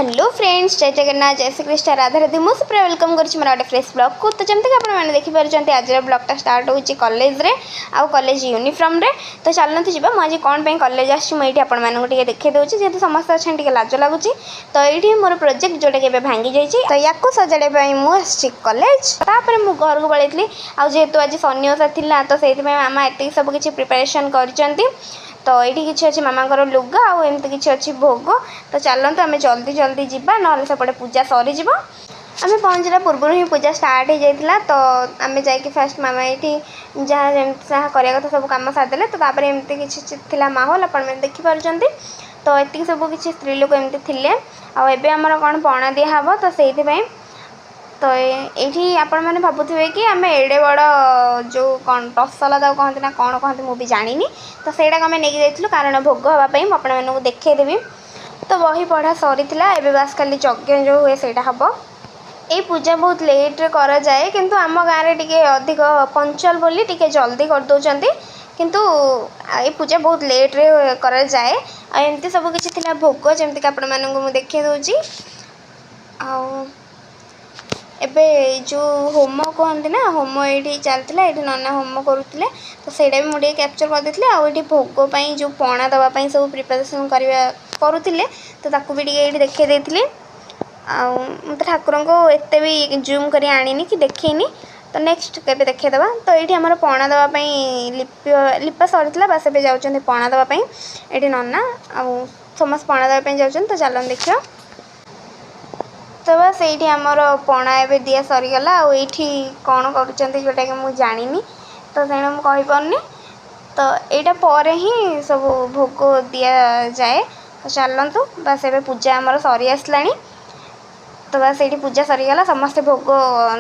Hello friends, जय जगन्नाथ, जय श्री कृष्ण, राधा राधे। मुझे पूरा वेलकम करुँच मोर गोटे फ्रेश ब्लॉग को। तो जमती आपने देखिपारे आज ब्लॉगटा स्टार्ट होची कॉलेज रे आउ कॉलेज यूनिफॉर्म रे। तो चलते जी मुझे कौन पे कॉलेज आसी आपको देखी दूसरी जेहतु समस्त अच्छे टे लाज लगुच। तो ये मोर प्रोजेक्ट जोटा कि भांगी जाइए तो या सजाड़ा मुझे कॉलेज तापर मुझे घर को पलैली। आेतु आज शनि ओषा था तो से मामा ये सब किसी प्रिपेरेसन कर तो ये किसी अच्छे मामा लुगा आउ एमती किसी अच्छी भोग। तो चलते आम जल्दी जल्दी जावा ना सेपटे पूजा सरीज आम पहुँचला पूर्व ही पूजा स्टार्ट हो जाता। तो आम जा फास्ट मामा ये जहाँ कराया कथा सब कम सारिदे। तो एमती किसी थिला माहौल आप देखिपुं। तो ये सब किसी स्त्री लोक एमती थे आमर कौन पणा दिहब तो से तो ये आपण मैंने भावुवे कि आम एड़े बड़ जो कौन टसला तो कहते ना कौन कहते मुझे जानी। तो सहीटा आम नहीं जाइलु कारण भोग हाँपाई मुझे देखदेवी। तो बही पढ़ा सरी एवं बास खाली यज्ञ जो हुए सहीटा हम। ये पूजा बहुत लेट्रे करा जाए किंतु आम गाँव में टे अधिक पंचल बोली टे जल्दी कर दौरान किंतु ये पूजा बहुत लेट्रे करा जाए। एमती सब किसी भोग जमीक आपण मानक देखी दूची। एबे जो होम कहते ना होम ये चलता ये नना होम करुले। तो सहीटा भी मुझे कैप्चर करदे आए भोगपाई जो पणा दवापाई सब प्रिपेरेसन करुले। तो ताकू भी ये देखी देती तो ठाकुर को एत भी जूम कर आनी कि देखनी। तो नेक्स्ट के देखेदवा। तो ये आम पणा दवापाई लिपा सरी बास ए जाऊँ पणा दवापाई ये नना आउ समस्त पणा दवापाई जाऊँ। तो चलन देखिए। तो बस ये आमर पणा एवं दिया सरीगला आईठी कौन करुँच जोटा कि मुझे जानी। तो तेणु मुझे कहीपरि। तो यहाँ पर ही सब भोग दि जाए। तो चलतु बस ए पूजा आमर सरी आसला। तो बस ये पूजा सरीगला समस्ते भोग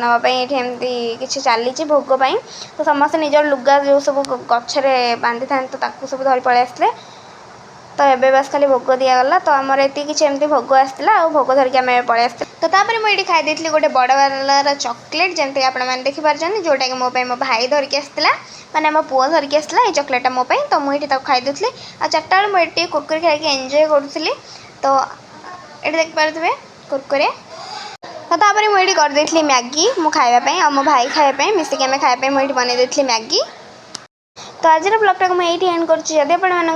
नापी एमती किसी चली भोगपाई। तो समस्ते निजर लुगा जो सब गचरे बांधि था तो सब धरी पलि आसते। तो ये बस खाली भोग दिगला। तो आमर ये किसी एमती भोग आसाला भोग धरिक आम पलि आसते। तो तापर मुझे खाई गोटे बड़ वालार चॉकलेट जमी आपने देखिपारे जोटा कि मोपाई मो भाई धरिक आसला माने मो पुओ धरिक आसला ये चॉकलेटा मोपाई। तो मुझे खाई दूसरी आ चार्टा बेल मुझे कुरकुरे खाई एंजॉय करूली। तो ये देखिपे कुरकुरे। तो तापर मुझे करदे मैगी मु खावाई आ मो भाई खावाई मिसिक आम खावाई मुझे बनई मैगी। तो आज ब्लॉगटा को मुझे एंड करुँच।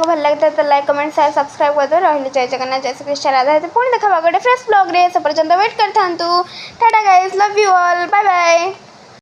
भल लगे तो लाइक कमेंट शेयर सब्सक्राइब करदे। रही जय जगन्नाथ, जय श्री कृष्ण, राधा राधे। पुणी देखा गोटे फ्रेश ब्लॉग रे से पर्यंत वेट करता। Tata guys, love you all, bye bye.